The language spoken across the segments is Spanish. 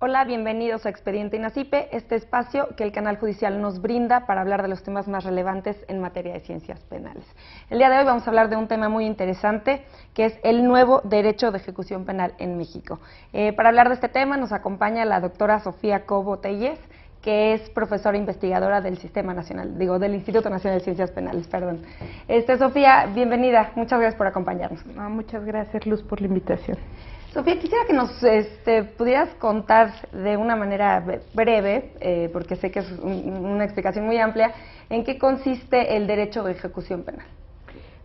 Hola, bienvenidos a Expediente INACYPE, este espacio que el canal judicial nos brinda para hablar de los temas más relevantes en materia de ciencias penales. El día de hoy vamos a hablar de un tema muy interesante, que es el nuevo derecho de ejecución penal en México. Para hablar de este tema nos acompaña la doctora Sofía Cobo Telles, que es profesora investigadora del del Instituto Nacional de Ciencias Penales, perdón. Sofía, bienvenida, muchas gracias por acompañarnos. Muchas gracias, Luz, por la invitación. Sofía, quisiera que nos pudieras contar de una manera breve, porque sé que es una explicación muy amplia, en qué consiste el derecho de ejecución penal.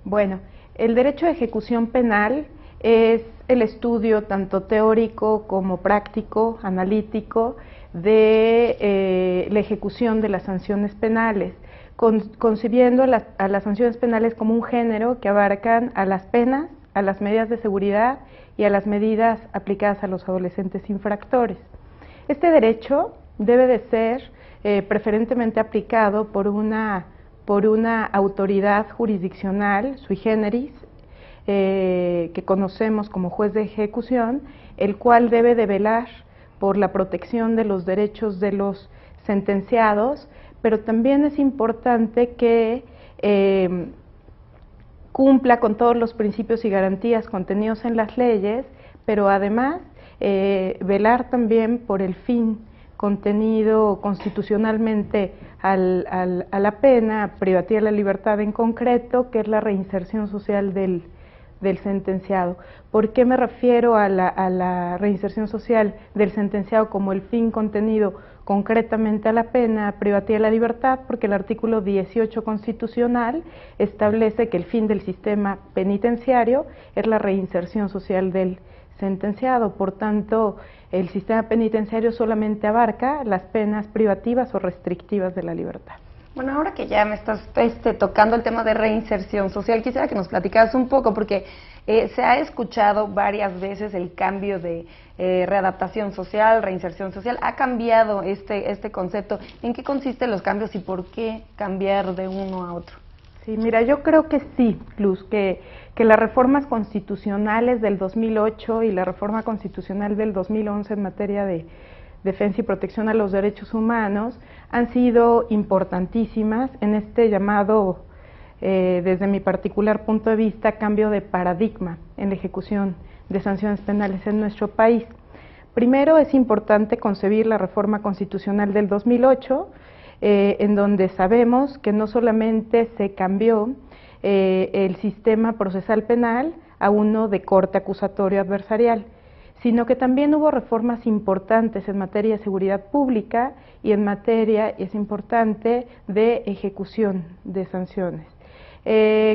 Bueno, el derecho de ejecución penal es el estudio tanto teórico como práctico, analítico, de la ejecución de las sanciones penales, concibiendo a las sanciones penales como un género que abarcan a las penas, a las medidas de seguridad y a las medidas aplicadas a los adolescentes infractores. Este derecho debe de ser preferentemente aplicado por una autoridad jurisdiccional sui generis, que conocemos como juez de ejecución, el cual debe de velar por la protección de los derechos de los sentenciados, pero también es importante que cumpla con todos los principios y garantías contenidos en las leyes, pero además velar también por el fin contenido constitucionalmente a la pena privativa de la libertad en concreto, que es la reinserción social del sentenciado. ¿Por qué me refiero a la reinserción social del sentenciado como el fin contenido concretamente a la pena privativa de la libertad? Porque el artículo 18 constitucional establece que el fin del sistema penitenciario es la reinserción social del sentenciado. Por tanto, el sistema penitenciario solamente abarca las penas privativas o restrictivas de la libertad. Bueno, ahora que ya me estás tocando el tema de reinserción social, quisiera que nos platicaras un poco, porque se ha escuchado varias veces el cambio de readaptación social, reinserción social. ¿Ha cambiado este concepto? ¿En qué consisten los cambios y por qué cambiar de uno a otro? Sí, mira, yo creo que sí, Luz, que las reformas constitucionales del 2008 y la reforma constitucional del 2011 en materia de defensa y protección a los derechos humanos han sido importantísimas en este llamado, desde mi particular punto de vista, cambio de paradigma en la ejecución de sanciones penales en nuestro país. Primero, es importante concebir la reforma constitucional del 2008, en donde sabemos que no solamente se cambió el sistema procesal penal a uno de corte acusatorio adversarial, sino que también hubo reformas importantes en materia de seguridad pública y en materia, es importante, de ejecución de sanciones.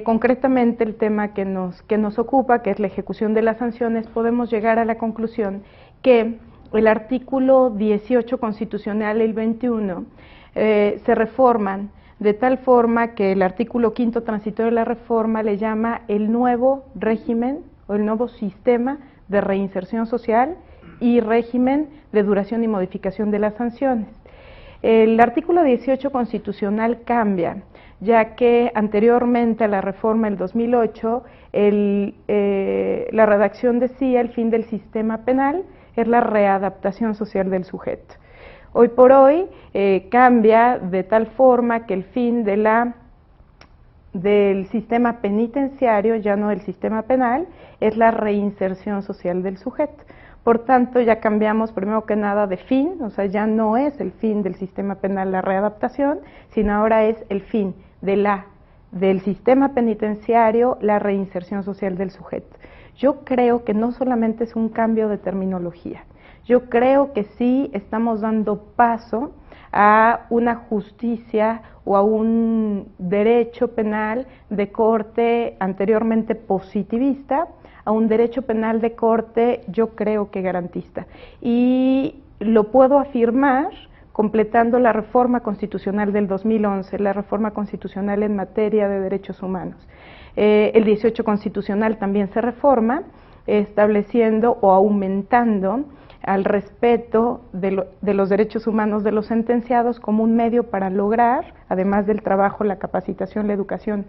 Concretamente el tema que nos ocupa, que es la ejecución de las sanciones, podemos llegar a la conclusión que el artículo 18 constitucional y el 21 se reforman de tal forma que el artículo 5º transitorio de la reforma le llama el nuevo régimen o el nuevo sistema de reinserción social y régimen de duración y modificación de las sanciones. El artículo 18 constitucional cambia, ya que anteriormente a la reforma del 2008, la redacción decía el fin del sistema penal es la readaptación social del sujeto. Hoy por hoy cambia de tal forma que el fin del sistema penitenciario, ya no del sistema penal, es la reinserción social del sujeto. Por tanto, ya cambiamos primero que nada de fin, o sea, ya no es el fin del sistema penal la readaptación, sino ahora es el fin del sistema penitenciario, la reinserción social del sujeto. Yo creo que no solamente es un cambio de terminología, yo creo que sí estamos dando paso a una justicia o a un derecho penal de corte anteriormente positivista, a un derecho penal de corte, yo creo que garantista. Y lo puedo afirmar completando la reforma constitucional del 2011, la reforma constitucional en materia de derechos humanos. El 18 constitucional también se reforma, estableciendo o aumentando al respeto de los derechos humanos de los sentenciados como un medio para lograr, además del trabajo, la capacitación, la educación,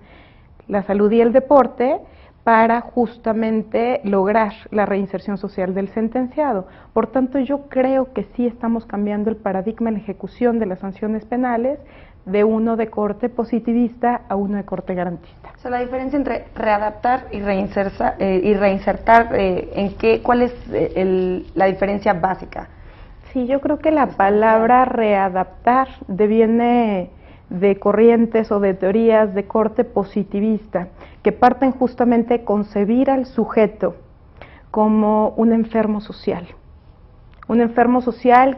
la salud y el deporte, para justamente lograr la reinserción social del sentenciado. Por tanto, yo creo que sí estamos cambiando el paradigma en la ejecución de las sanciones penales de uno de corte positivista a uno de corte garantista. O sea, la diferencia entre readaptar y reinsertar, ¿cuál es la diferencia básica? Sí, yo creo que la palabra readaptar deviene de corrientes o de teorías de corte positivista, que parten justamente de concebir al sujeto como un enfermo social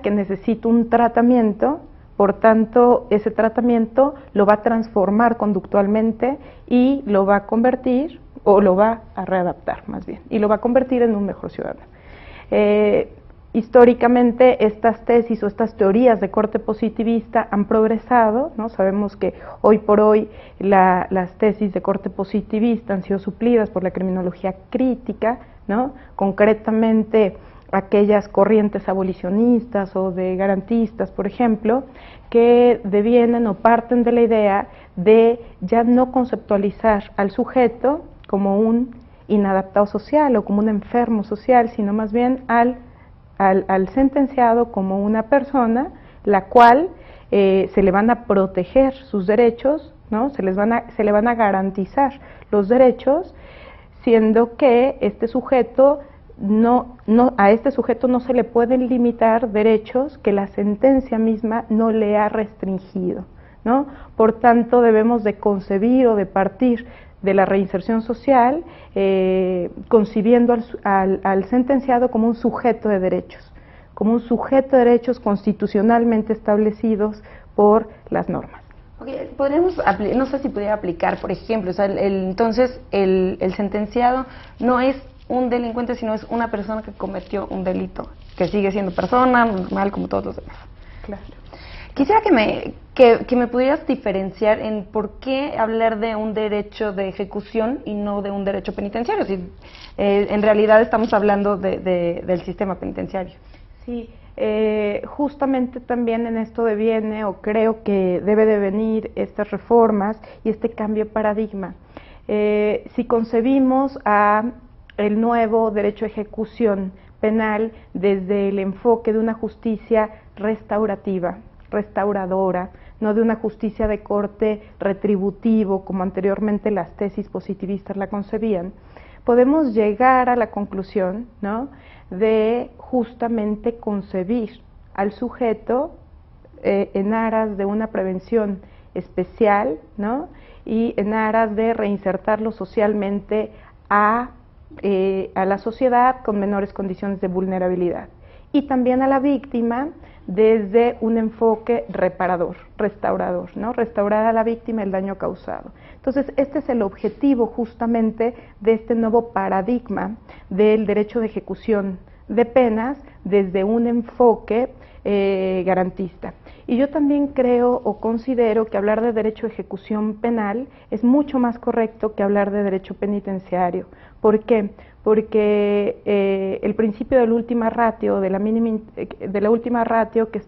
que necesita un tratamiento. Por tanto, ese tratamiento lo va a transformar conductualmente y lo va a convertir, o lo va a readaptar más bien, y lo va a convertir en un mejor ciudadano. Históricamente, estas tesis o estas teorías de corte positivista han progresado, ¿no? Sabemos que hoy por hoy las tesis de corte positivista han sido suplidas por la criminología crítica, ¿no? Concretamente, aquellas corrientes abolicionistas o de garantistas, por ejemplo, que devienen o parten de la idea de ya no conceptualizar al sujeto como un inadaptado social o como un enfermo social, sino más bien al sentenciado como una persona la cual se le van a proteger sus derechos, ¿no? Se le van a garantizar los derechos, siendo que este sujeto a este sujeto no se le pueden limitar derechos que la sentencia misma no le ha restringido, ¿no? Por tanto, debemos de concebir o de partir de la reinserción social, concibiendo al sentenciado como un sujeto de derechos, constitucionalmente establecidos por las normas. Okay, no sé si pudiera aplicar, por ejemplo, o sea, entonces el sentenciado no es un delincuente, sino es una persona que cometió un delito, que sigue siendo persona normal como todos los demás. Claro. Quisiera que me pudieras diferenciar en por qué hablar de un derecho de ejecución y no de un derecho penitenciario, si en realidad estamos hablando del sistema penitenciario. Sí, justamente también en esto deviene, o creo que debe de venir estas reformas y este cambio de paradigma. Si concebimos el nuevo derecho de ejecución penal desde el enfoque de una justicia restauradora, no de una justicia de corte retributivo, como anteriormente las tesis positivistas la concebían, podemos llegar a la conclusión, ¿no?, de justamente concebir al sujeto en aras de una prevención especial, ¿no?, y en aras de reinsertarlo socialmente a la sociedad con menores condiciones de vulnerabilidad, y también a la víctima desde un enfoque restaurador, ¿no? Restaurar a la víctima el daño causado. Entonces, este es el objetivo justamente de este nuevo paradigma del derecho de ejecución de penas desde un enfoque garantista. Y yo también creo o considero que hablar de derecho de ejecución penal es mucho más correcto que hablar de derecho penitenciario. ¿Por qué? Porque el principio de la última ratio,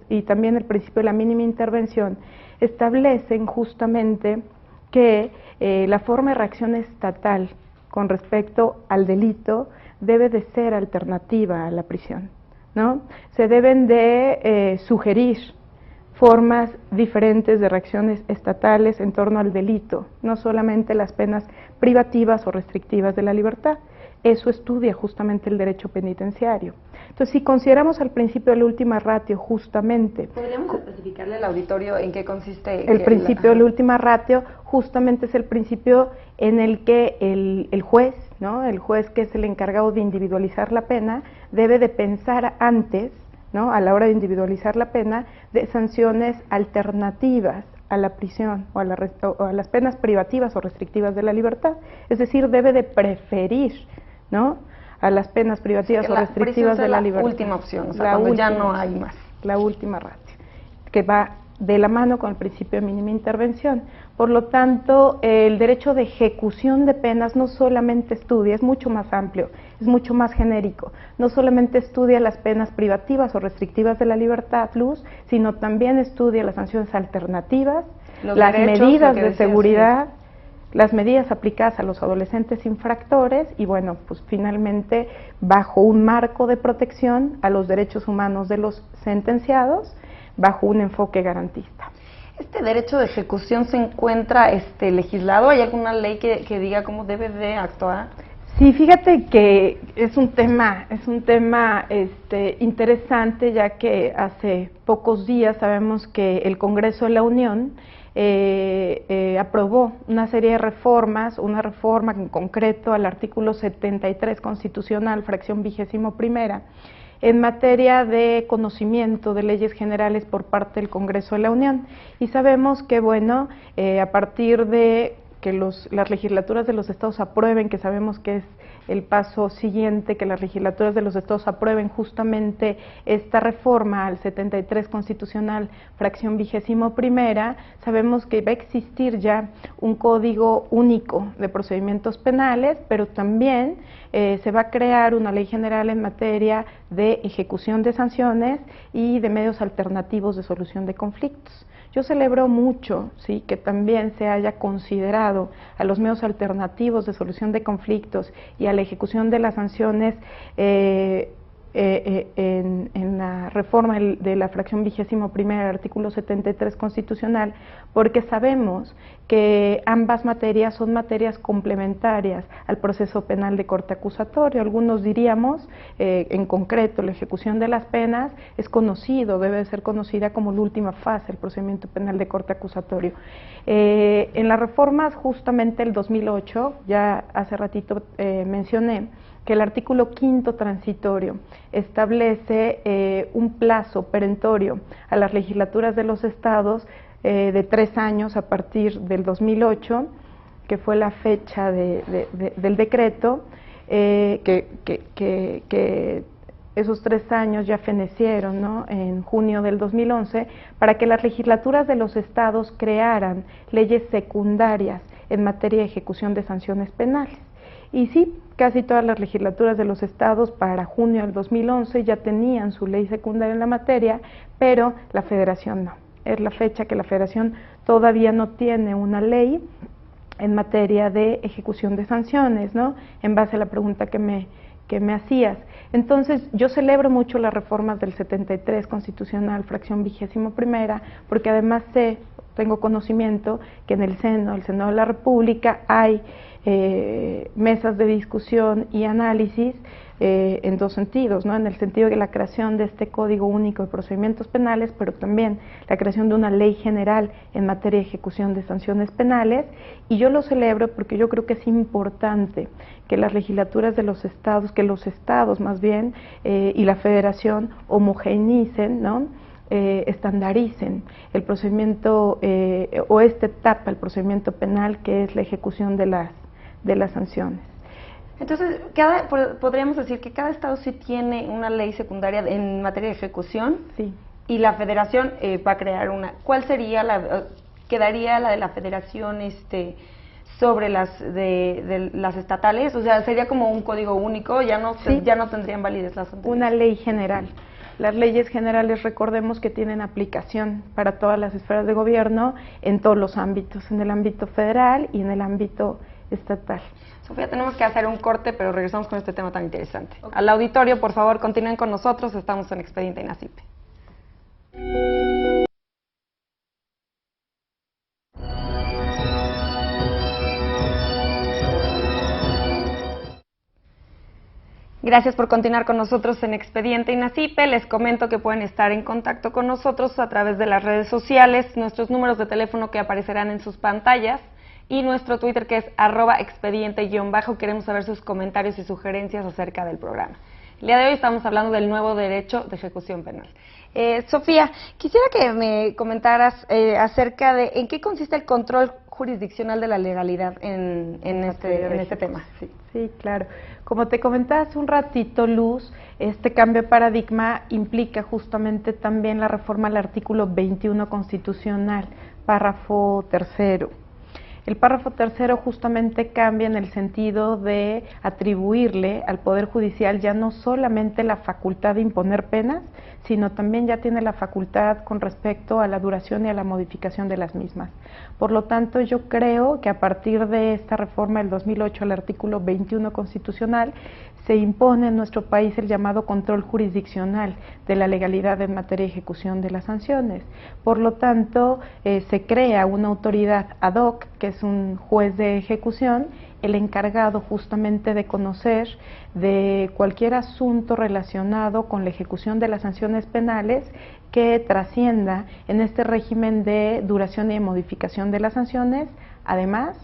y también el principio de la mínima intervención establecen justamente que la forma de reacción estatal con respecto al delito debe de ser alternativa a la prisión, ¿no? Se deben de sugerir formas diferentes de reacciones estatales en torno al delito, no solamente las penas privativas o restrictivas de la libertad. Eso estudia justamente el derecho penitenciario. Entonces, si consideramos al principio de la última ratio justamente... ¿Podríamos especificarle al auditorio en qué consiste? El principio de la última ratio justamente es el principio en el que el juez, ¿no?, el juez que es el encargado de individualizar la pena, debe de pensar antes, ¿no?, a la hora de individualizar la pena, de sanciones alternativas a la prisión o a las penas privativas o restrictivas de la libertad. Es decir, debe de preferir, ¿no?, a las penas privativas o restrictivas de la libertad. La última opción, o sea, cuando ya no hay más. La última ratio. que va de la mano con el principio de mínima intervención. Por lo tanto, el derecho de ejecución de penas no solamente estudia, es mucho más amplio, es mucho más genérico. No solamente estudia las penas privativas o restrictivas de la libertad, Luz, sino también estudia las sanciones alternativas, las medidas de seguridad, las medidas aplicadas a los adolescentes infractores y, bueno, pues finalmente, bajo un marco de protección a los derechos humanos de los sentenciados, bajo un enfoque garantista. ¿Este derecho de ejecución se encuentra legislado? ¿Hay alguna ley que diga cómo debe de actuar? Sí, fíjate que es un tema interesante, ya que hace pocos días sabemos que el Congreso de la Unión aprobó una serie de reformas, una reforma en concreto al artículo 73 constitucional, fracción 21ª, en materia de conocimiento de leyes generales por parte del Congreso de la Unión. Y sabemos que, bueno, a partir de que las legislaturas de los estados aprueben, que sabemos que es el paso siguiente, que las legislaturas de los estados aprueben justamente esta reforma al 73 constitucional, fracción 21ª, sabemos que va a existir ya un código único de procedimientos penales, pero también se va a crear una ley general en materia de ejecución de sanciones y de medios alternativos de solución de conflictos. Yo celebro mucho, sí, que también se haya considerado a los medios alternativos de solución de conflictos y a la ejecución de las sanciones en la reforma de la fracción 21ª del artículo 73 constitucional, porque sabemos que ambas materias son materias complementarias al proceso penal de corte acusatorio. Algunos diríamos, en concreto, la ejecución de las penas es conocido, debe ser conocida como la última fase del procedimiento penal de corte acusatorio. En las reformas justamente el 2008, ya hace ratito mencioné, que el artículo 5º transitorio establece un plazo perentorio a las legislaturas de los estados de 3 años a partir del 2008, que fue la fecha del decreto, que esos 3 años ya fenecieron, ¿no?, en junio del 2011, para que las legislaturas de los estados crearan leyes secundarias en materia de ejecución de sanciones penales. Y sí, casi todas las legislaturas de los estados para junio del 2011 ya tenían su ley secundaria en la materia, pero la Federación no. Es la fecha que la Federación todavía no tiene una ley en materia de ejecución de sanciones, ¿no?, en base a la pregunta que me hacías. Entonces, yo celebro mucho las reformas del 73 constitucional, fracción 21ª, porque además tengo conocimiento que en el Senado de la República hay mesas de discusión y análisis en dos sentidos, ¿no?, en el sentido de la creación de este Código Único de Procedimientos Penales, pero también la creación de una ley general en materia de ejecución de sanciones penales, y yo lo celebro porque yo creo que es importante que las legislaturas de los estados, más bien, y la Federación homogeneicen, ¿no?, estandaricen el procedimiento o esta etapa, el procedimiento penal, que es la ejecución de las sanciones. Entonces, podríamos decir que cada estado sí tiene una ley secundaria en materia de ejecución. Sí. Y la Federación va a crear una. ¿Cuál sería quedaría la de la Federación sobre las de las estatales? O sea, sería como un código único, ya no tendrían validez las anteriores. Una ley general. Las leyes generales, recordemos que tienen aplicación para todas las esferas de gobierno en todos los ámbitos, en el ámbito federal y en el ámbito estatal. Sofía, tenemos que hacer un corte, pero regresamos con este tema tan interesante. Okay. Al auditorio, por favor, continúen con nosotros, estamos en Expediente INACIPE. Gracias por continuar con nosotros en Expediente INACIPE. Les comento que pueden estar en contacto con nosotros a través de las redes sociales, nuestros números de teléfono que aparecerán en sus pantallas y nuestro Twitter, que es @expediente_. Queremos saber sus comentarios y sugerencias acerca del programa. El día de hoy estamos hablando del nuevo derecho de ejecución penal. Sofía, quisiera que me comentaras acerca de en qué consiste el control jurisdiccional de la legalidad en este tema? Sí. Sí, claro. Como te comentaba hace un ratito, Luz, este cambio de paradigma implica justamente también la reforma al artículo 21 constitucional, párrafo tercero. El párrafo tercero justamente cambia en el sentido de atribuirle al Poder Judicial ya no solamente la facultad de imponer penas, sino también ya tiene la facultad con respecto a la duración y a la modificación de las mismas. Por lo tanto, yo creo que a partir de esta reforma del 2008 al artículo 21 constitucional, se impone en nuestro país el llamado control jurisdiccional de la legalidad en materia de ejecución de las sanciones. Por lo tanto, se crea una autoridad ad hoc, que es un juez de ejecución, el encargado justamente de conocer de cualquier asunto relacionado con la ejecución de las sanciones penales que trascienda en este régimen de duración y de modificación de las sanciones. Además,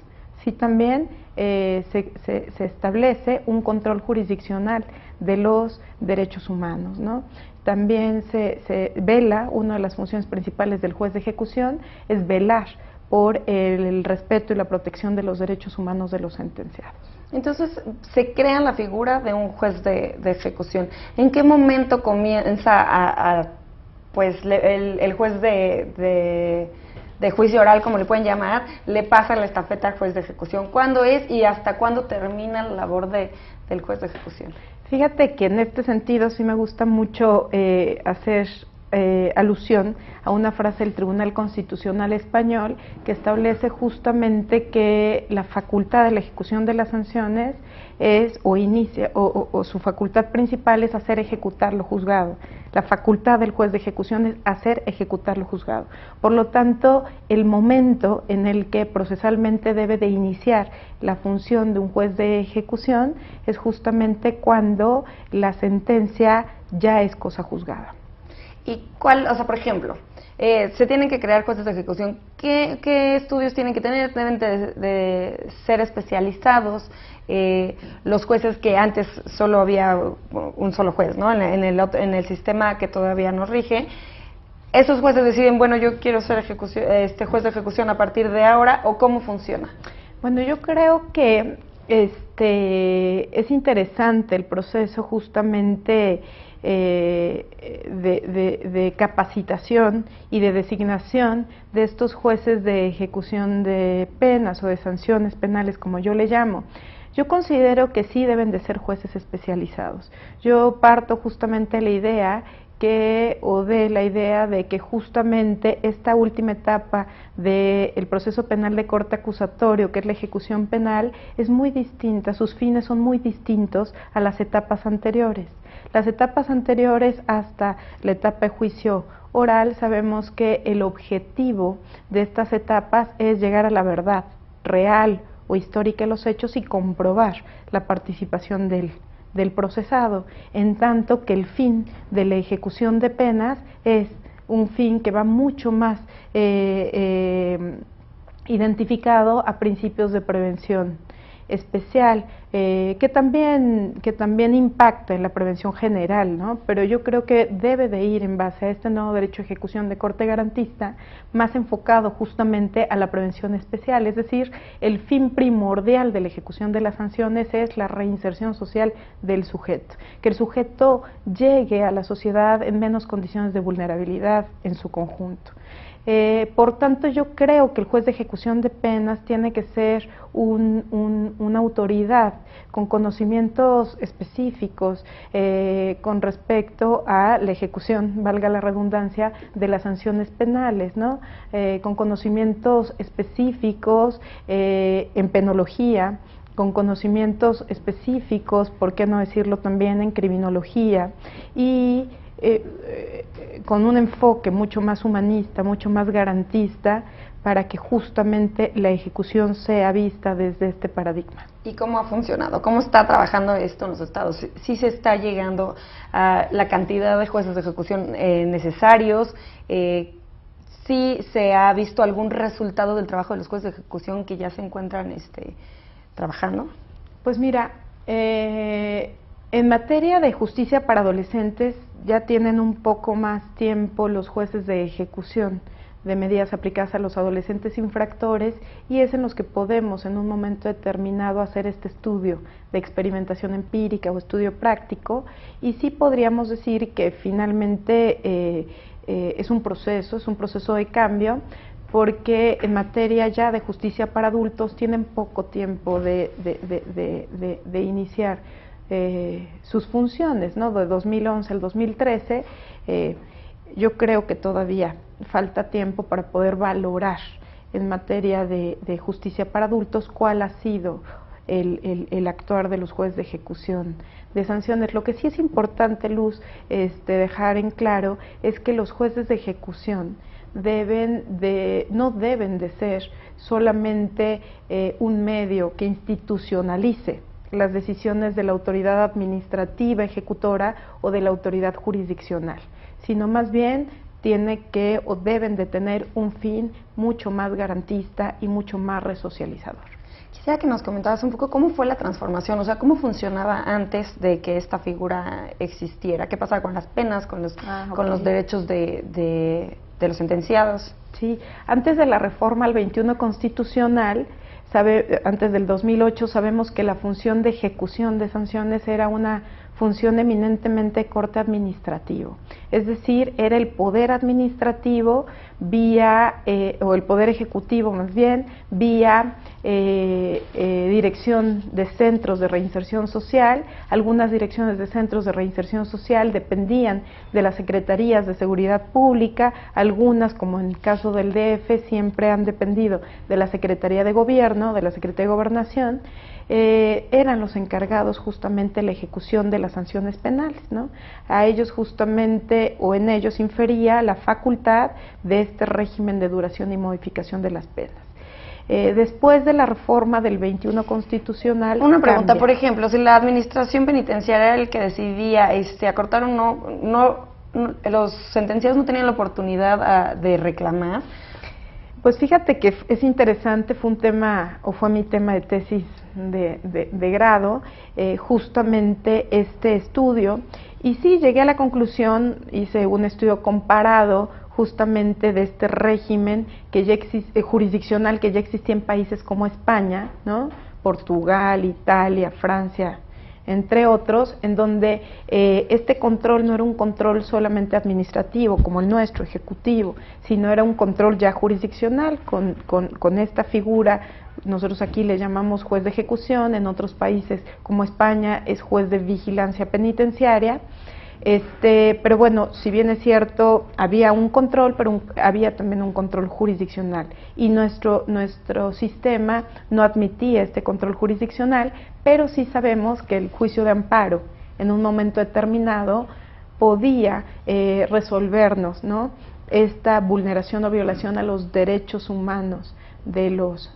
sí también se establece un control jurisdiccional de los derechos humanos, ¿no? También se vela, una de las funciones principales del juez de ejecución es velar por el respeto y la protección de los derechos humanos de los sentenciados. Entonces, se crea la figura de un juez de ejecución. ¿En qué momento comienza el juez de juicio oral, como le pueden llamar, le pasa la estafeta al juez de ejecución? ¿Cuándo es y hasta cuándo termina la labor del juez de ejecución? Fíjate que en este sentido sí me gusta mucho hacer alusión a una frase del Tribunal Constitucional Español que establece justamente que la facultad de la ejecución de las sanciones es o su facultad principal es hacer ejecutar lo juzgado. La facultad del juez de ejecución es hacer ejecutar lo juzgado. Por lo tanto, el momento en el que procesalmente debe de iniciar la función de un juez de ejecución es justamente cuando la sentencia ya es cosa juzgada. ¿Y por ejemplo, se tienen que crear jueces de ejecución? ¿Qué estudios tienen que tener? ¿Deben de ser especializados? Los jueces que antes solo había un solo juez, ¿no? En el sistema que todavía nos rige, esos jueces deciden, bueno, yo quiero ser juez de ejecución a partir de ahora, ¿o cómo funciona? Bueno, yo creo que es interesante el proceso justamente de capacitación y de designación de estos jueces de ejecución de penas o de sanciones penales, como yo le llamo. Yo considero que sí deben de ser jueces especializados. Yo parto justamente de la idea de que justamente esta última etapa del proceso penal de corte acusatorio, que es la ejecución penal, es muy distinta, sus fines son muy distintos a las etapas anteriores. Las etapas anteriores hasta la etapa de juicio oral, sabemos que el objetivo de estas etapas es llegar a la verdad real o histórica de los hechos y comprobar la participación del procesado, en tanto que el fin de la ejecución de penas es un fin que va mucho más identificado a principios de prevención especial, que también impacta en la prevención general, ¿no? Pero yo creo que debe de ir en base a este nuevo derecho de ejecución de corte garantista, más enfocado justamente a la prevención especial, es decir, el fin primordial de la ejecución de las sanciones es la reinserción social del sujeto, que el sujeto llegue a la sociedad en menos condiciones de vulnerabilidad en su conjunto. Por tanto, yo creo que el juez de ejecución de penas tiene que ser una autoridad con conocimientos específicos con respecto a la ejecución, valga la redundancia, de las sanciones penales, ¿no? Con conocimientos específicos en penología, con conocimientos específicos, por qué no decirlo también, en criminología, y con un enfoque mucho más humanista, mucho más garantista, para que justamente la ejecución sea vista desde este paradigma. ¿Y cómo ha funcionado? ¿Cómo está trabajando esto en los estados? ¿Sí se está llegando a la cantidad de jueces de ejecución necesarios? ¿Sí se ha visto algún resultado del trabajo de los jueces de ejecución que ya se encuentran trabajando? Pues mira, en materia de justicia para adolescentes ya tienen un poco más tiempo los jueces de ejecución de medidas aplicadas a los adolescentes infractores, y es en los que podemos en un momento determinado hacer este estudio de experimentación empírica o estudio práctico, y sí podríamos decir que finalmente es un proceso de cambio, porque en materia ya de justicia para adultos tienen poco tiempo de iniciar sus funciones, ¿no? De 2011 al 2013, yo creo que todavía falta tiempo para poder valorar en materia de justicia para adultos cuál ha sido el actuar de los jueces de ejecución de sanciones. Lo que sí es importante, Luz, dejar en claro es que los jueces de ejecución no deben de ser solamente un medio que institucionalice las decisiones de la autoridad administrativa ejecutora o de la autoridad jurisdiccional, sino más bien tiene que o deben de tener un fin mucho más garantista y mucho más resocializador. Quisiera que nos comentaras un poco cómo fue la transformación, o sea, cómo funcionaba antes de que esta figura existiera, qué pasaba con las penas, con los derechos de los sentenciados. Sí, antes de la reforma al 21 constitucional, antes del 2008, sabemos que la función de ejecución de sanciones era una función eminentemente de corte administrativo, es decir, era el poder administrativo vía, o el poder ejecutivo más bien, vía dirección de centros de reinserción social. Algunas direcciones de centros de reinserción social dependían de las secretarías de seguridad pública, algunas, como en el caso del DF, siempre han dependido de la Secretaría de Gobierno, de la Secretaría de Gobernación. Eran los encargados justamente de la ejecución de las sanciones penales, ¿no? A ellos justamente, o en ellos infería la facultad de este régimen de duración y modificación de las penas. Después de la reforma del 21 constitucional... Una pregunta, cambia. Por ejemplo, si la administración penitenciaria era el que decidía acortar o no, los sentenciados no tenían la oportunidad de reclamar. Pues fíjate que es interesante, fue mi tema de tesis de grado, justamente este estudio, y sí llegué a la conclusión, hice un estudio comparado justamente de este régimen que ya jurisdiccional que ya existía en países como España, ¿no? Portugal, Italia, Francia, entre otros, en donde este control no era un control solamente administrativo como el nuestro, ejecutivo, sino era un control ya jurisdiccional con esta figura. Nosotros aquí le llamamos juez de ejecución, en otros países como España es juez de vigilancia penitenciaria. Pero bueno, si bien es cierto, había un control, pero había también un control jurisdiccional, y nuestro sistema no admitía este control jurisdiccional, pero sí sabemos que el juicio de amparo en un momento determinado podía resolvernos, ¿no?, esta vulneración o violación a los derechos humanos de los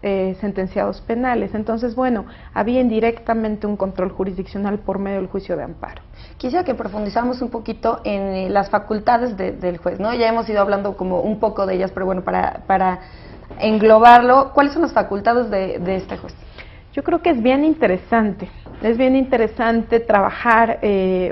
sentenciados penales. Entonces, bueno, había indirectamente un control jurisdiccional por medio del juicio de amparo. Quisiera que profundizáramos un poquito en las facultades del juez, ¿no? Ya hemos ido hablando como un poco de ellas, pero bueno, para englobarlo, ¿cuáles son las facultades de este juez? Yo creo que es bien interesante trabajar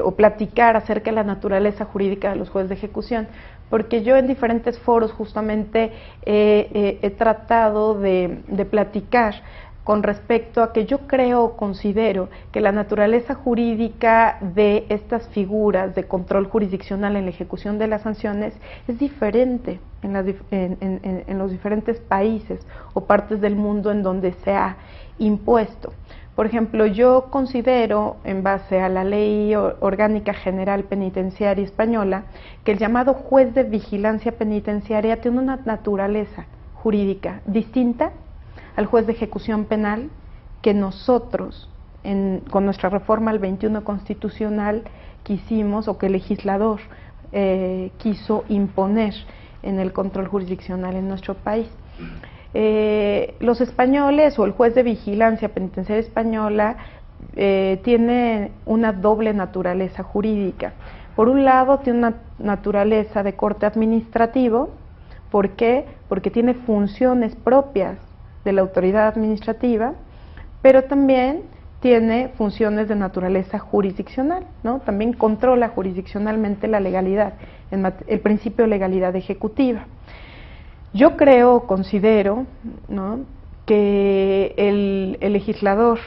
o platicar acerca de la naturaleza jurídica de los jueces de ejecución, porque yo en diferentes foros justamente he tratado de platicar con respecto a que yo creo o considero que la naturaleza jurídica de estas figuras de control jurisdiccional en la ejecución de las sanciones es diferente en los diferentes países o partes del mundo en donde se ha impuesto. Por ejemplo, yo considero, en base a la Ley Orgánica General Penitenciaria Española, que el llamado juez de vigilancia penitenciaria tiene una naturaleza jurídica distinta al juez de ejecución penal que nosotros, con nuestra reforma al 21 constitucional, quisimos, o que el legislador quiso imponer en el control jurisdiccional en nuestro país. Los españoles, o el juez de vigilancia penitenciaria española, tiene una doble naturaleza jurídica. Por un lado, tiene una naturaleza de corte administrativo. ¿Por qué? Porque tiene funciones propias de la autoridad administrativa, pero también tiene funciones de naturaleza jurisdiccional, ¿no? También controla jurisdiccionalmente la legalidad, el principio de legalidad ejecutiva. Yo creo, considero, ¿no?, que el legislador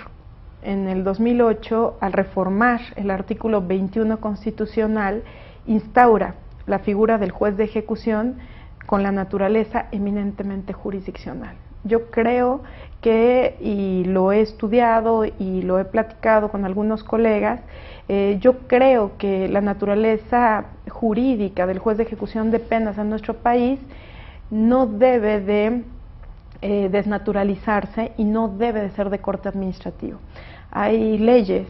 en el 2008, al reformar el artículo 21 constitucional, instaura la figura del juez de ejecución con la naturaleza eminentemente jurisdiccional. Yo creo que, y lo he estudiado y lo he platicado con algunos colegas, yo creo que la naturaleza jurídica del juez de ejecución de penas en nuestro país no debe de desnaturalizarse y no debe de ser de corte administrativo. Hay leyes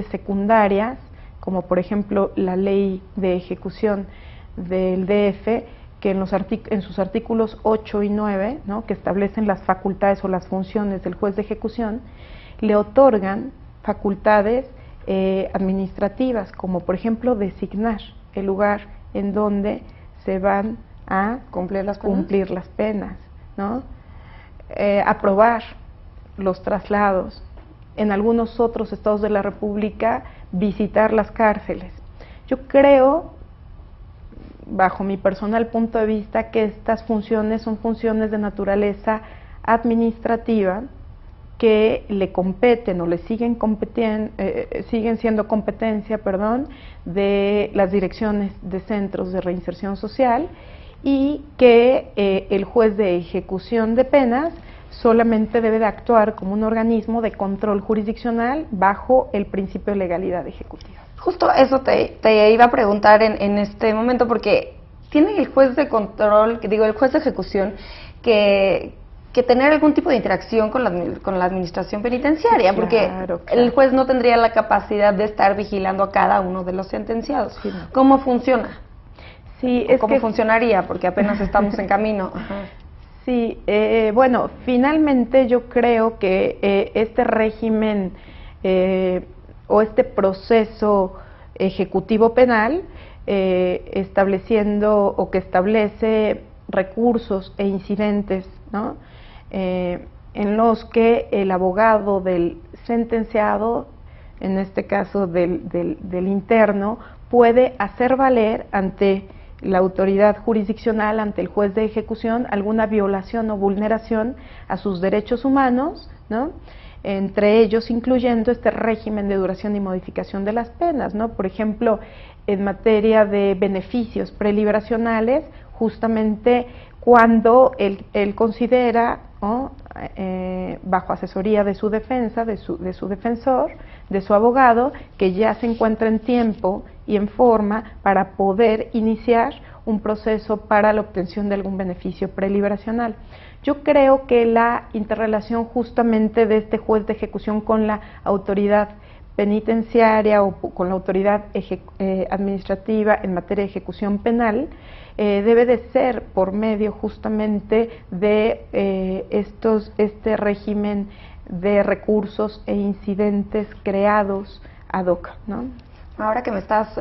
secundarias, como por ejemplo la ley de ejecución del DF, que en sus artículos 8 y 9, ¿no?, que establecen las facultades o las funciones del juez de ejecución, le otorgan facultades administrativas, como por ejemplo designar el lugar en donde se van a cumplir las penas, ¿no?, aprobar los traslados, en algunos otros estados de la República visitar las cárceles. Yo creo, bajo mi personal punto de vista, que estas funciones son funciones de naturaleza administrativa que le competen o le siguen siendo competencia, de las direcciones de centros de reinserción social, y que el juez de ejecución de penas solamente debe de actuar como un organismo de control jurisdiccional bajo el principio de legalidad ejecutiva. Justo eso te iba a preguntar en este momento, porque tiene el juez de control, el juez de ejecución, que tener algún tipo de interacción con la administración penitenciaria, sí, porque claro. El juez no tendría la capacidad de estar vigilando a cada uno de los sentenciados. Sí, no. ¿Cómo funciona? Sí, ¿Cómo funcionaría? Porque apenas estamos en camino. Ajá. Sí, bueno, finalmente yo creo que este régimen o este proceso ejecutivo penal, estableciendo o que establece recursos e incidentes, ¿no?, en los que el abogado del sentenciado, en este caso del interno, puede hacer valer ante la autoridad jurisdiccional, ante el juez de ejecución, alguna violación o vulneración a sus derechos humanos, ¿no?, entre ellos incluyendo este régimen de duración y modificación de las penas, ¿no? Por ejemplo, en materia de beneficios preliberacionales, justamente cuando él considera, ¿no?, bajo asesoría de su defensa, de su defensor, de su abogado, que ya se encuentra en tiempo y en forma para poder iniciar un proceso para la obtención de algún beneficio preliberacional. Yo creo que la interrelación justamente de este juez de ejecución con la autoridad penitenciaria o con la autoridad administrativa en materia de ejecución penal debe de ser por medio justamente de este régimen de recursos e incidentes creados ad hoc, ¿no? Ahora que me estás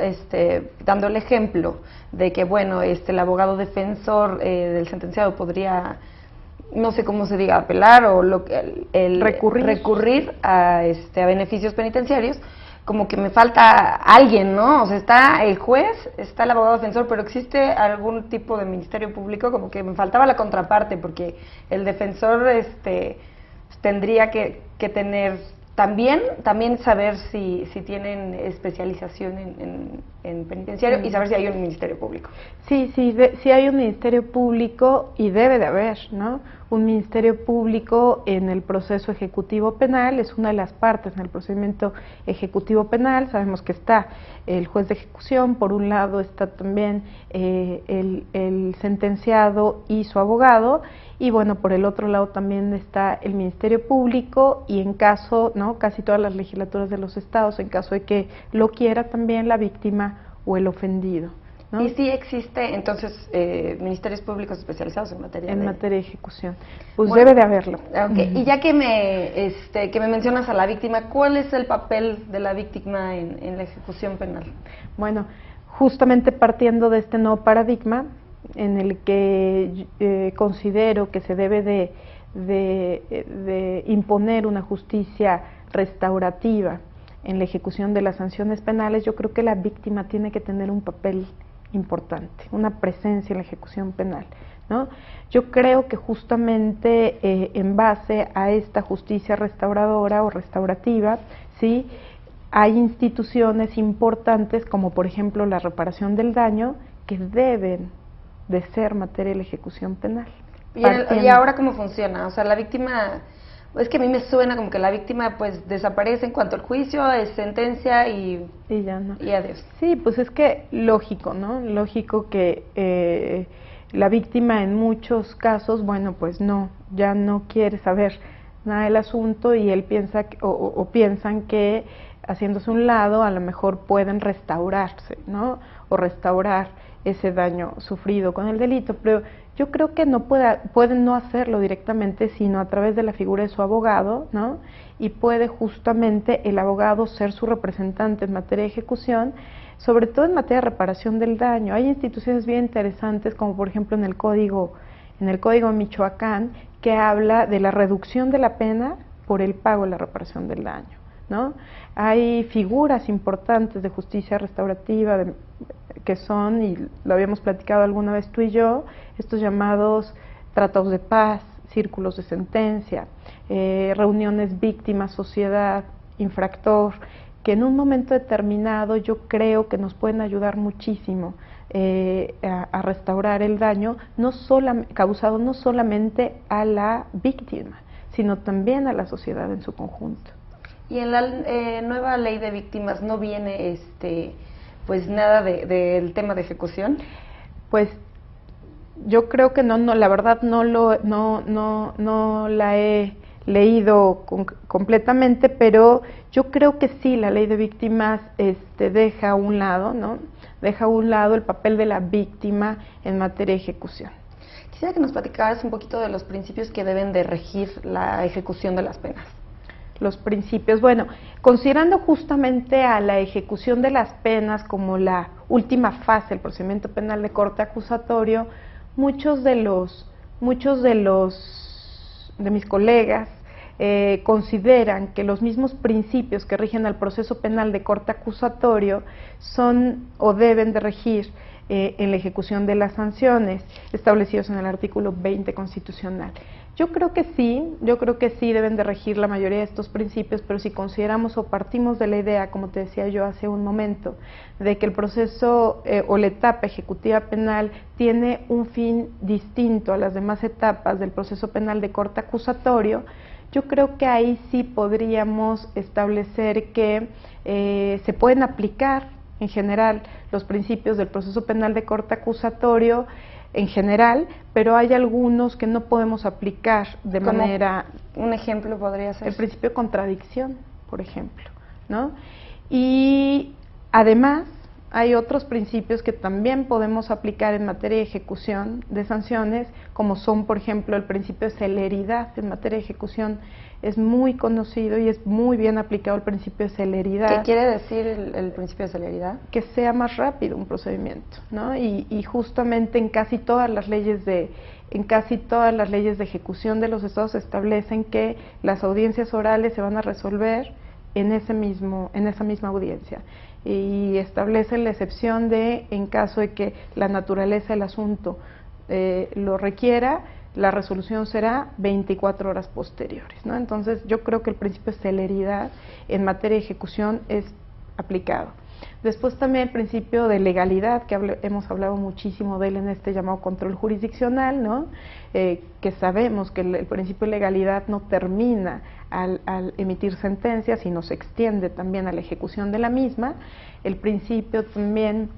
dando el ejemplo de que, bueno, el abogado defensor del sentenciado podría, no sé cómo se diga, apelar o recurrir a beneficios penitenciarios, como que me falta alguien, ¿no? O sea, está el juez, está el abogado defensor, pero existe algún tipo de ministerio público, como que me faltaba la contraparte, porque el defensor tendría que tener también saber si tienen especialización en penitenciario y saber si hay un ministerio público. Sí, hay un ministerio público y debe de haber, ¿no?, un ministerio público en el proceso ejecutivo penal, es una de las partes en el procedimiento ejecutivo penal. Sabemos que está el juez de ejecución, por un lado está también el sentenciado y su abogado, y bueno, por el otro lado también está el Ministerio Público y en caso, ¿no?, casi todas las legislaturas de los estados, en caso de que lo quiera, también la víctima o el ofendido, ¿no? ¿Y sí existe entonces ministerios públicos especializados en materia de ejecución? Pues bueno, debe de haberlo. Okay. Y ya que me mencionas a la víctima, ¿cuál es el papel de la víctima en la ejecución penal? Bueno, justamente partiendo de este nuevo paradigma, en el que considero que se debe de imponer una justicia restaurativa en la ejecución de las sanciones penales, yo creo que la víctima tiene que tener un papel importante, una presencia en la ejecución penal, ¿no? Yo creo que justamente en base a esta justicia restauradora o restaurativa, ¿sí?, hay instituciones importantes como por ejemplo la reparación del daño que deben de ser materia de la ejecución penal. ¿Y ahora cómo funciona? O sea, la víctima, es que a mí me suena como que la víctima pues desaparece en cuanto al juicio, es sentencia y ya no. Y adiós. Sí, pues es que lógico, ¿no? Lógico que la víctima en muchos casos, bueno, pues no, ya no quiere saber nada del asunto y él piensa o piensan que haciéndose un lado a lo mejor pueden restaurarse, ¿no? O restaurar ese daño sufrido con el delito, pero yo creo que no pueden no hacerlo directamente, sino a través de la figura de su abogado, ¿no? Y puede justamente el abogado ser su representante en materia de ejecución, sobre todo en materia de reparación del daño. Hay instituciones bien interesantes, como por ejemplo en el Código de Michoacán, que habla de la reducción de la pena por el pago de la reparación del daño, ¿no? Hay figuras importantes de justicia restaurativa que son, y lo habíamos platicado alguna vez tú y yo, estos llamados tratados de paz, círculos de sentencia, reuniones víctimas, sociedad, infractor, que en un momento determinado yo creo que nos pueden ayudar muchísimo a restaurar el daño causado no solamente a la víctima, sino también a la sociedad en su conjunto. Y en la nueva ley de víctimas no viene pues nada del tema de ejecución. Pues yo creo que no, la verdad no la he leído completamente, pero yo creo que sí, la ley de víctimas deja a un lado, ¿no? Deja a un lado el papel de la víctima en materia de ejecución. Quisiera que nos platicaras un poquito de los principios que deben de regir la ejecución de las penas. Los principios, bueno, considerando justamente a la ejecución de las penas como la última fase del procedimiento penal de corte acusatorio, muchos de mis colegas consideran que los mismos principios que rigen al proceso penal de corte acusatorio son o deben de regir en la ejecución de las sanciones establecidos en el artículo 20 constitucional. Yo creo que sí deben de regir la mayoría de estos principios, pero si consideramos o partimos de la idea, como te decía yo hace un momento, de que el proceso o la etapa ejecutiva penal tiene un fin distinto a las demás etapas del proceso penal de corte acusatorio, yo creo que ahí sí podríamos establecer que se pueden aplicar en general los principios del proceso penal de corte acusatorio en general, pero hay algunos que no podemos aplicar de manera... Un ejemplo podría ser... El principio de contradicción, por ejemplo, ¿no? Y además hay otros principios que también podemos aplicar en materia de ejecución de sanciones, como son, por ejemplo, el principio de celeridad. En materia de ejecución es muy conocido y es muy bien aplicado el principio de celeridad. ¿Qué quiere decir el principio de celeridad? Que sea más rápido un procedimiento, ¿no? Y justamente en casi todas las leyes de ejecución de los estados se establecen que las audiencias orales se van a resolver en esa misma audiencia, y establecen la excepción de, en caso de que la naturaleza del asunto lo requiera, la resolución será 24 horas posteriores, ¿no? Entonces yo creo que el principio de celeridad en materia de ejecución es aplicado. Después también el principio de legalidad, que hemos hablado muchísimo de él en este llamado control jurisdiccional, ¿no? Que sabemos que el principio de legalidad no termina al emitir sentencias, sino se extiende también a la ejecución de la misma. El principio también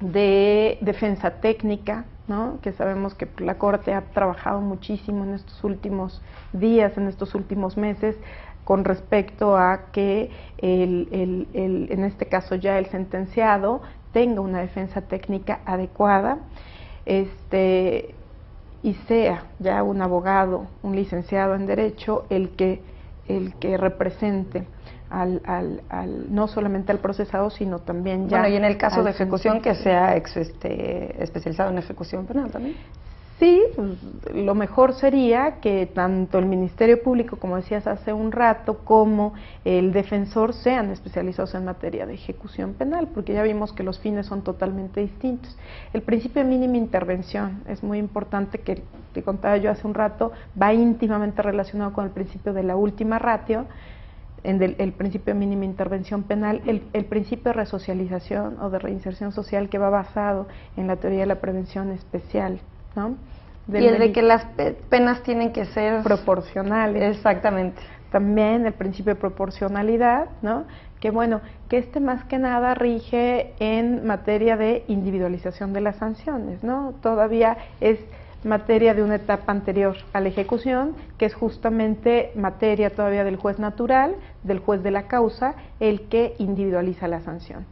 de defensa técnica, ¿no? Que sabemos que la Corte ha trabajado muchísimo en estos últimos días, en estos últimos meses, con respecto a que en este caso ya el sentenciado tenga una defensa técnica adecuada, y sea ya un abogado, un licenciado en Derecho, el que represente no solamente al procesado, sino también ya... Bueno, y en el caso de ejecución, que sea especializado en ejecución penal también. Sí, pues, lo mejor sería que tanto el Ministerio Público, como decías hace un rato, como el defensor sean especializados en materia de ejecución penal, porque ya vimos que los fines son totalmente distintos. El principio de mínima intervención es muy importante, que te contaba yo hace un rato, va íntimamente relacionado con el principio de la última ratio, en el principio de mínima intervención penal, el principio de resocialización o de reinserción social, que va basado en la teoría de la prevención especial, ¿no? Y el de que las penas tienen que ser proporcionales. Exactamente. También el principio de proporcionalidad, ¿no? Que bueno, que más que nada rige en materia de individualización de las sanciones, ¿no? Todavía es materia de una etapa anterior a la ejecución, que es justamente materia todavía del juez natural, del juez de la causa, el que individualiza la sanción.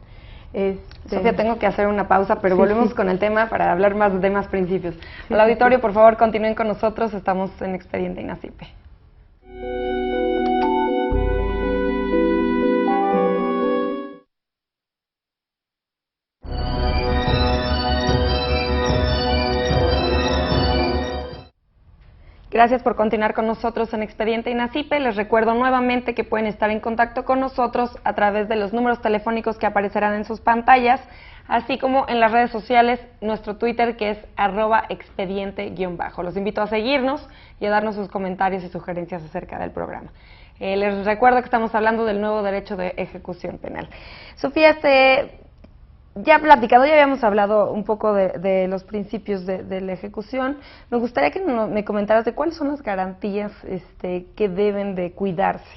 Sofía, tengo que hacer una pausa, pero volvemos con el tema para hablar más de más principios. Al auditorio, por favor, continúen con nosotros, estamos en Expediente INACIPE. Gracias por continuar con nosotros en Expediente INACIPE. Les recuerdo nuevamente que pueden estar en contacto con nosotros a través de los números telefónicos que aparecerán en sus pantallas, así como en las redes sociales, nuestro Twitter, que es @expediente_. Los invito a seguirnos y a darnos sus comentarios y sugerencias acerca del programa. Les recuerdo que estamos hablando del nuevo derecho de ejecución penal. Sofía, ya platicado, ya habíamos hablado un poco de los principios de la ejecución. Me gustaría que me comentaras de cuáles son las garantías que deben de cuidarse.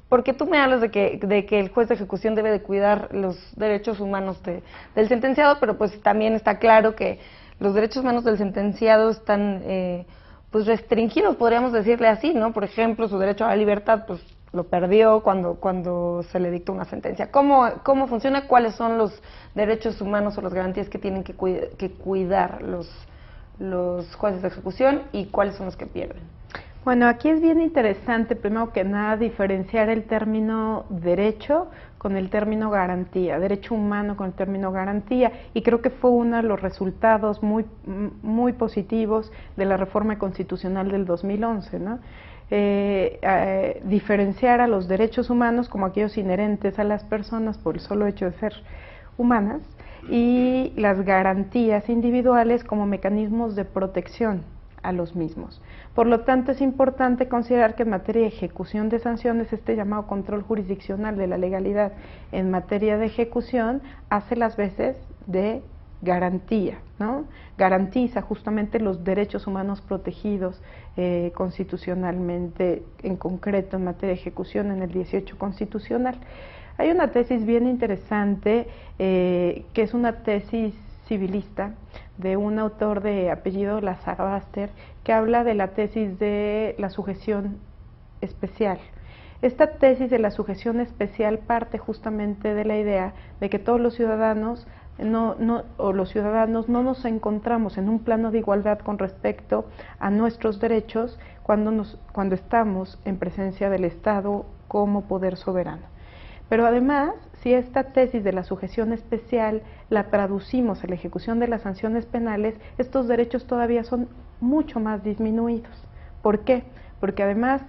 Porque tú me hablas de que el juez de ejecución debe de cuidar los derechos humanos del sentenciado, pero pues también está claro que los derechos humanos del sentenciado están pues restringidos, podríamos decirle así, ¿no? Por ejemplo, su derecho a la libertad, pues lo perdió cuando se le dictó una sentencia. ¿Cómo funciona? ¿Cuáles son los derechos humanos o las garantías que tienen que cuidar los jueces de ejecución y cuáles son los que pierden? Bueno, aquí es bien interesante, primero que nada, diferenciar el término derecho con el término garantía, derecho humano con el término garantía, y creo que fue uno de los resultados muy positivos de la reforma constitucional del 2011, ¿no? Diferenciar a los derechos humanos como aquellos inherentes a las personas por el solo hecho de ser humanas, y las garantías individuales como mecanismos de protección a los mismos. Por lo tanto, es importante considerar que en materia de ejecución de sanciones, este llamado control jurisdiccional de la legalidad en materia de ejecución hace las veces de garantía, ¿no? Garantiza justamente los derechos humanos protegidos constitucionalmente, en concreto en materia de ejecución en el 18 constitucional. Hay una tesis bien interesante que es una tesis civilista de un autor de apellido Lazar-Baster, que habla de la tesis de la sujeción especial. Esta tesis de la sujeción especial parte justamente de la idea de que todos los ciudadanos no nos encontramos en un plano de igualdad con respecto a nuestros derechos cuando estamos en presencia del Estado como poder soberano. Pero además, si esta tesis de la sujeción especial la traducimos a la ejecución de las sanciones penales, estos derechos todavía son mucho más disminuidos. ¿Por qué? Porque además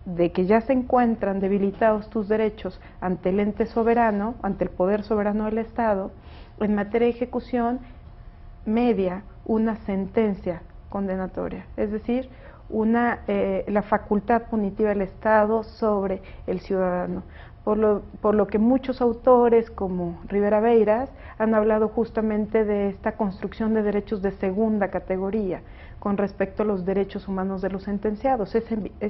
de que ya se encuentran debilitados tus derechos ante el ente soberano, ante el poder soberano del Estado, en materia de ejecución media una sentencia condenatoria, es decir, la facultad punitiva del Estado sobre el ciudadano. Por lo que muchos autores como Rivera Beiras han hablado justamente de esta construcción de derechos de segunda categoría con respecto a los derechos humanos de los sentenciados. Es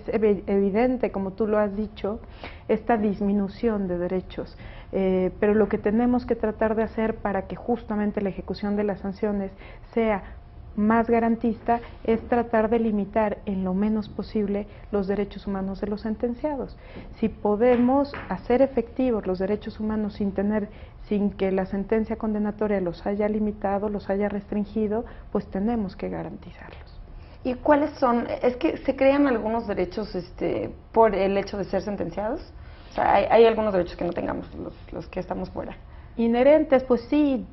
evidente, como tú lo has dicho, esta disminución de derechos, pero lo que tenemos que tratar de hacer para que justamente la ejecución de las sanciones sea más garantista es tratar de limitar en lo menos posible los derechos humanos de los sentenciados. Si podemos hacer efectivos los derechos humanos sin que la sentencia condenatoria los haya limitado, los haya restringido, pues tenemos que garantizarlos. ¿Y cuáles son? ¿Es que se crean algunos derechos por el hecho de ser sentenciados? O sea, ¿hay algunos derechos que no tengamos los que estamos fuera? Inherentes, pues sí,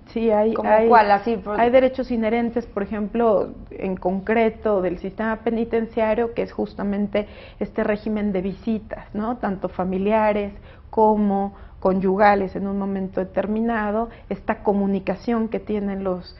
¿Cómo cuál? Así, hay derechos inherentes, por ejemplo, en concreto del sistema penitenciario, que es justamente este régimen de visitas, ¿no? Tanto familiares como conyugales en un momento determinado, esta comunicación que tienen los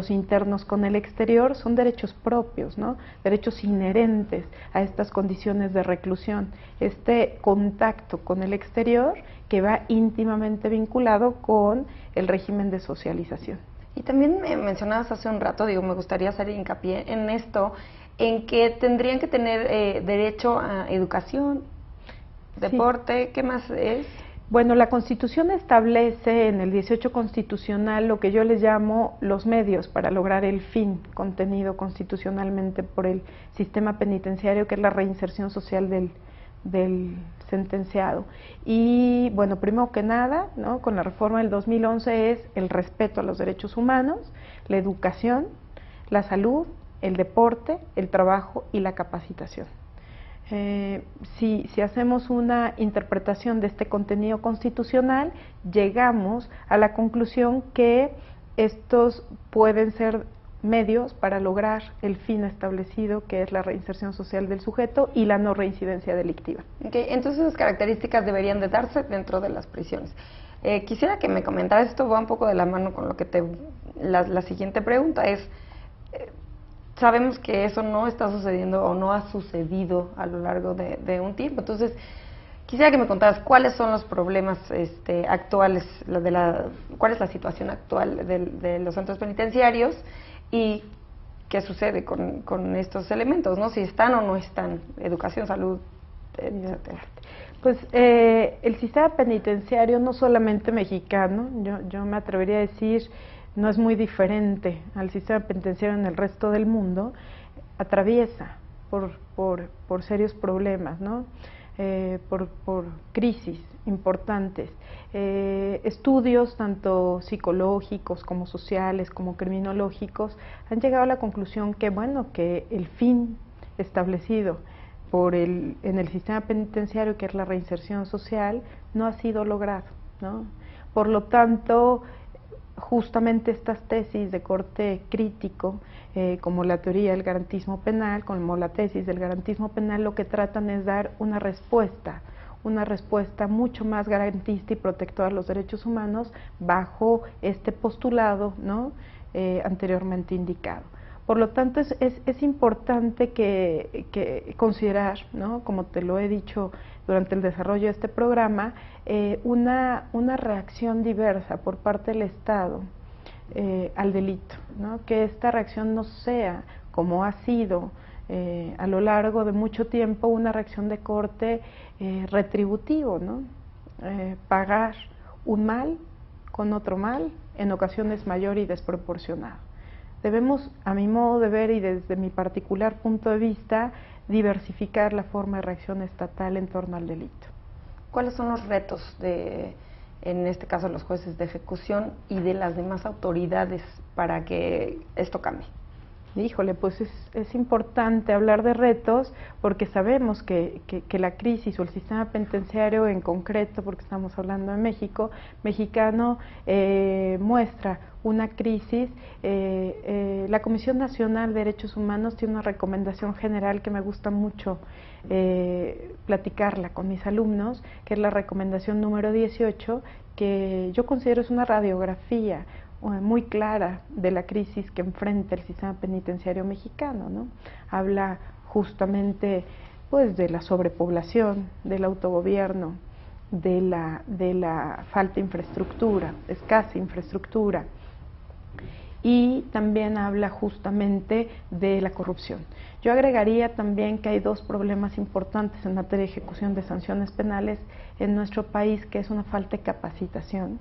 internos con el exterior son derechos propios, ¿no? Derechos inherentes a estas condiciones de reclusión. Este contacto con el exterior que va íntimamente vinculado con el régimen de socialización. Y también me mencionabas hace un rato, me gustaría hacer hincapié en esto, en que tendrían que tener derecho a educación, deporte, sí. ¿Qué más es? Bueno, la Constitución establece en el 18 constitucional lo que yo les llamo los medios para lograr el fin contenido constitucionalmente por el sistema penitenciario, que es la reinserción social del sentenciado. Y bueno, primero que nada, ¿no? Con la reforma del 2011 es el respeto a los derechos humanos, la educación, la salud, el deporte, el trabajo y la capacitación. Si hacemos una interpretación de este contenido constitucional, llegamos a la conclusión que estos pueden ser medios para lograr el fin establecido, que es la reinserción social del sujeto y la no reincidencia delictiva. Okay, entonces esas características deberían de darse dentro de las prisiones. Quisiera que me comentaras, esto va un poco de la mano con lo que la siguiente pregunta es, sabemos que eso no está sucediendo o no ha sucedido a lo largo de un tiempo, entonces quisiera que me contaras cuáles son los problemas actuales, cuál es la situación actual de los centros penitenciarios y qué sucede con estos elementos, ¿no? Si están o no están, educación, salud, etcétera. Pues el sistema penitenciario, no solamente mexicano, yo me atrevería a decir, no es muy diferente al sistema penitenciario en el resto del mundo, atraviesa por serios problemas, ¿no? Por crisis importantes. Estudios tanto psicológicos como sociales como criminológicos han llegado a la conclusión que, bueno, que el fin establecido en el sistema penitenciario, que es la reinserción social, no ha sido logrado, ¿no? Por lo tanto, justamente estas tesis de corte crítico, como la teoría del garantismo penal, como la tesis del garantismo penal, lo que tratan es dar una respuesta mucho más garantista y protectora de los derechos humanos bajo este postulado, ¿no? Anteriormente indicado. Por lo tanto, es importante que considerar, ¿no? Como te lo he dicho durante el desarrollo de este programa, una reacción diversa por parte del Estado al delito, ¿no? Que esta reacción no sea, como ha sido a lo largo de mucho tiempo, una reacción de corte retributivo, ¿no? Pagar un mal con otro mal, en ocasiones mayor y desproporcionado. Debemos, a mi modo de ver y desde mi particular punto de vista, diversificar la forma de reacción estatal en torno al delito. ¿Cuáles son los retos en este caso, los jueces de ejecución y de las demás autoridades para que esto cambie? Híjole, pues es importante hablar de retos porque sabemos que la crisis o el sistema penitenciario en concreto, porque estamos hablando de México, mexicano, muestra una crisis. La Comisión Nacional de Derechos Humanos tiene una recomendación general que me gusta mucho platicarla con mis alumnos, que es la recomendación número 18, que yo considero es una radiografía muy clara de la crisis que enfrenta el sistema penitenciario mexicano, ¿no? Habla justamente pues de la sobrepoblación, del autogobierno, de la falta de infraestructura, escasa infraestructura, y también habla justamente de la corrupción. Yo agregaría también que hay dos problemas importantes en materia de ejecución de sanciones penales en nuestro país, que es una falta de capacitación,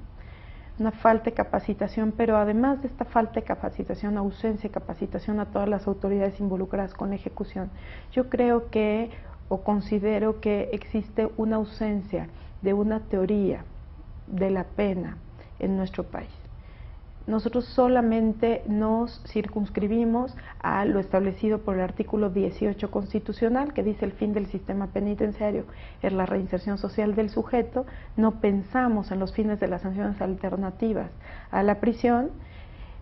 pero además de esta falta de capacitación, ausencia de capacitación a todas las autoridades involucradas con la ejecución, yo creo que, o considero que existe una ausencia de una teoría de la pena en nuestro país. nosotros solamente nos circunscribimos a lo establecido por el artículo 18 constitucional, que dice el fin del sistema penitenciario es la reinserción social del sujeto. No pensamos en los fines de las sanciones alternativas a la prisión.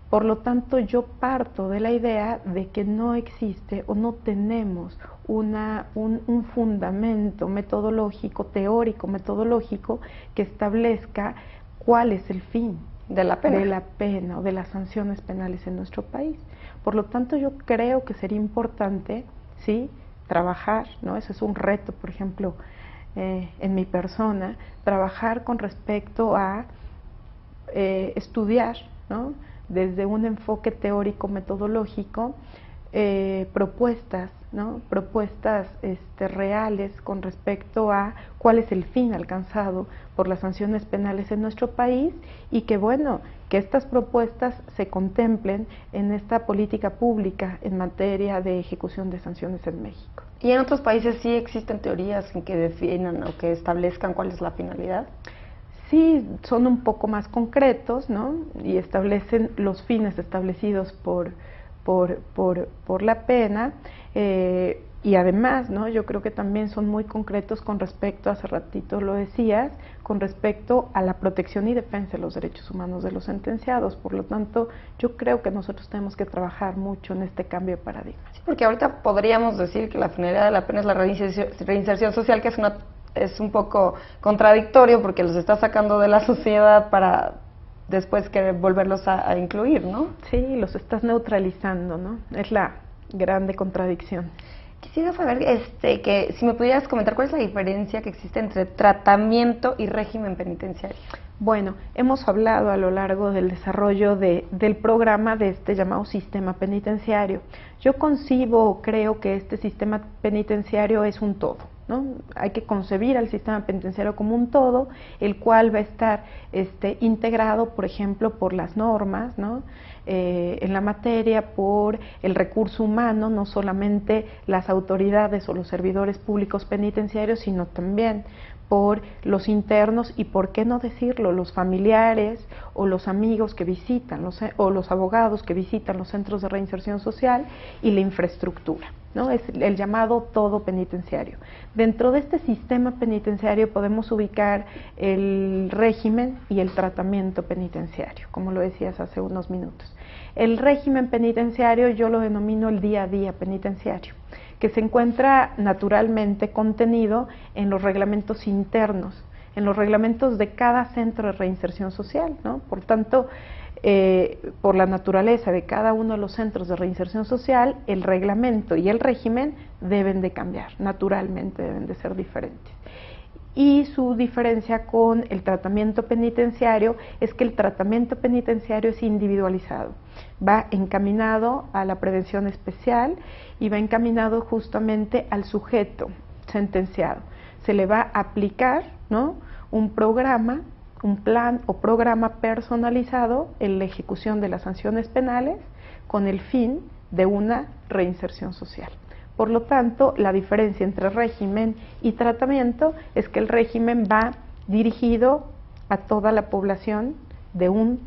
Por lo tanto, yo parto de la idea de que no existe o no tenemos un fundamento metodológico, teórico, metodológico, que establezca cuál es el fin de la pena o de las sanciones penales en nuestro país. Por lo tanto, yo creo que sería importante, sí, trabajar, ¿no? Ese es un reto, por ejemplo, en mi persona, trabajar con respecto a estudiar, ¿no?, desde un enfoque teórico metodológico, propuestas, ¿no?, propuestas reales con respecto a cuál es el fin alcanzado por las sanciones penales en nuestro país, y que bueno, que estas propuestas se contemplen en esta política pública en materia de ejecución de sanciones en México. ¿Y en otros países sí existen teorías en que definan o que establezcan cuál es la finalidad? Sí, son un poco más concretos, ¿no?, y establecen los fines establecidos por la pena, y además, ¿no?, yo creo que también son muy concretos con respecto, hace ratito lo decías, con respecto a la protección y defensa de los derechos humanos de los sentenciados. Por lo tanto, yo creo que nosotros tenemos que trabajar mucho en este cambio de paradigma. Sí, porque ahorita podríamos decir que la finalidad de la pena es la reinserción social, que es un poco contradictorio porque los está sacando de la sociedad para después querer volverlos a incluir, ¿no? Sí, los estás neutralizando, ¿no? Es la grande contradicción. Quisiera saber que si me pudieras comentar cuál es la diferencia que existe entre tratamiento y régimen penitenciario. Bueno, hemos hablado a lo largo del desarrollo del programa de este llamado sistema penitenciario. Yo creo que este sistema penitenciario es un todo, ¿no? Hay que concebir al sistema penitenciario como un todo, el cual va a estar integrado, por ejemplo, por las normas, ¿no?, en la materia, por el recurso humano, no solamente las autoridades o los servidores públicos penitenciarios, sino también por los internos y, por qué no decirlo, los familiares o los amigos que visitan, o los abogados que visitan los centros de reinserción social, y la infraestructura, ¿no? Es el llamado todo penitenciario. Dentro de este sistema penitenciario podemos ubicar el régimen y el tratamiento penitenciario, como lo decías hace unos minutos. El régimen penitenciario yo lo denomino el día a día penitenciario, que se encuentra naturalmente contenido en los reglamentos internos, en los reglamentos de cada centro de reinserción social, ¿no? Por tanto, por la naturaleza de cada uno de los centros de reinserción social, el reglamento y el régimen deben de cambiar, naturalmente deben de ser diferentes. Y su diferencia con el tratamiento penitenciario es que el tratamiento penitenciario es individualizado, va encaminado a la prevención especial y va encaminado justamente al sujeto sentenciado. Se le va a aplicar, ¿no?, un programa, un plan o programa personalizado en la ejecución de las sanciones penales con el fin de una reinserción social. Por lo tanto, la diferencia entre régimen y tratamiento es que el régimen va dirigido a toda la población de un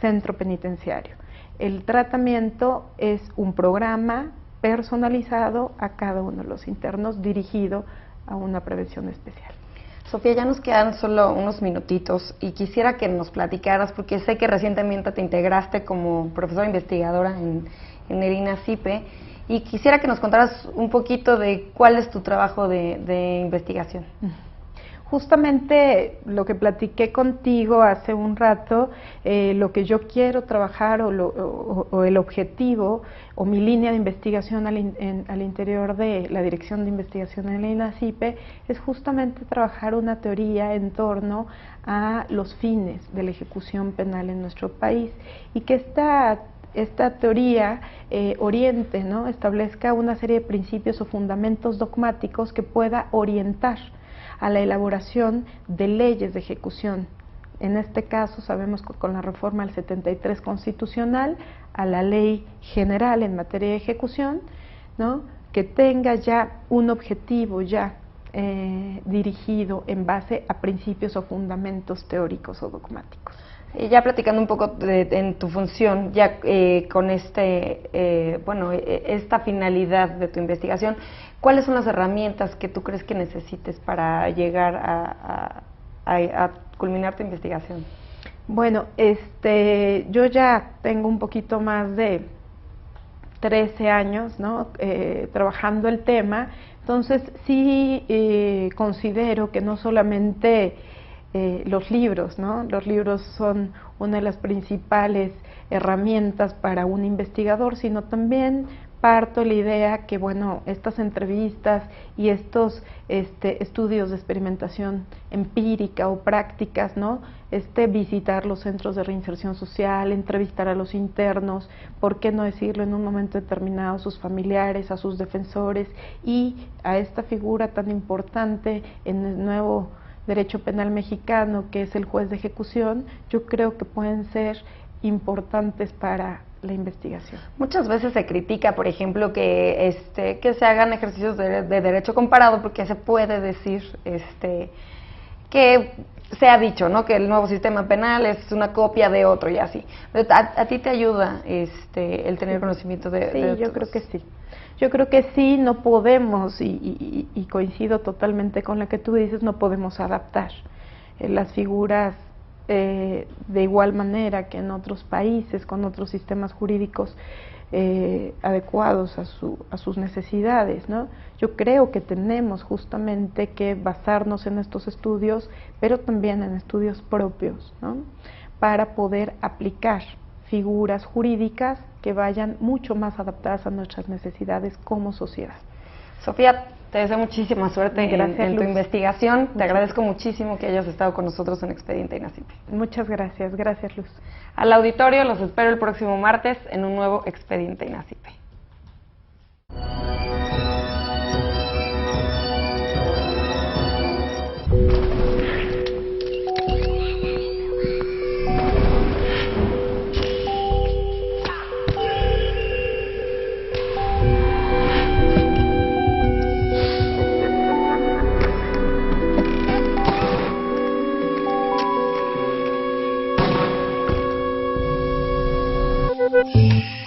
centro penitenciario. El tratamiento es un programa personalizado a cada uno de los internos, dirigido a una prevención especial. Sofía, ya nos quedan solo unos minutitos y quisiera que nos platicaras, porque sé que recientemente te integraste como profesora investigadora en el INACIPE, y quisiera que nos contaras un poquito de cuál es tu trabajo de investigación. Justamente lo que platiqué contigo hace un rato, lo que yo quiero trabajar o el objetivo o mi línea de investigación al interior de la Dirección de Investigación en el INACIPE es justamente trabajar una teoría en torno a los fines de la ejecución penal en nuestro país, y que esta teoría oriente, ¿no?, establezca una serie de principios o fundamentos dogmáticos que pueda orientar a la elaboración de leyes de ejecución. En este caso, sabemos que con la reforma del 73 constitucional a la Ley General en materia de ejecución, ¿no?, que tenga ya un objetivo dirigido en base a principios o fundamentos teóricos o dogmáticos. Y ya platicando un poco en tu función, ya con esta finalidad de tu investigación, ¿cuáles son las herramientas que tú crees que necesites para llegar a culminar tu investigación? Bueno, yo ya tengo un poquito más de 13 años, ¿no? Trabajando el tema, entonces sí considero que no solamente los libros, ¿no? Los libros son una de las principales herramientas para un investigador, sino también parto la idea que, bueno, estas entrevistas y estos estudios de experimentación empírica o prácticas, ¿no? Visitar los centros de reinserción social, entrevistar a los internos, ¿por qué no decirlo en un momento determinado? A sus familiares, a sus defensores y a esta figura tan importante en el nuevo derecho penal mexicano, que es el juez de ejecución, yo creo que pueden ser importantes para la investigación. Muchas veces se critica, por ejemplo, que se hagan ejercicios de derecho comparado, porque se puede decir que se ha dicho, ¿no?, que el nuevo sistema penal es una copia de otro y así. Pero a ti te ayuda el tener conocimiento de Sí, yo creo que sí. Yo creo que sí, no podemos, y coincido totalmente con lo que tú dices, no podemos adaptar las figuras de igual manera que en otros países, con otros sistemas jurídicos adecuados a sus necesidades, ¿no? Yo creo que tenemos justamente que basarnos en estos estudios, pero también en estudios propios, ¿no?, para poder aplicar figuras jurídicas que vayan mucho más adaptadas a nuestras necesidades como sociedad. Sofía, te deseo muchísima suerte en tu investigación. Te agradezco muchísimo que hayas estado con nosotros en Expediente INACIPE. Muchas gracias. Gracias, Luz. Al auditorio los espero el próximo martes en un nuevo Expediente INACIPE. Thank you.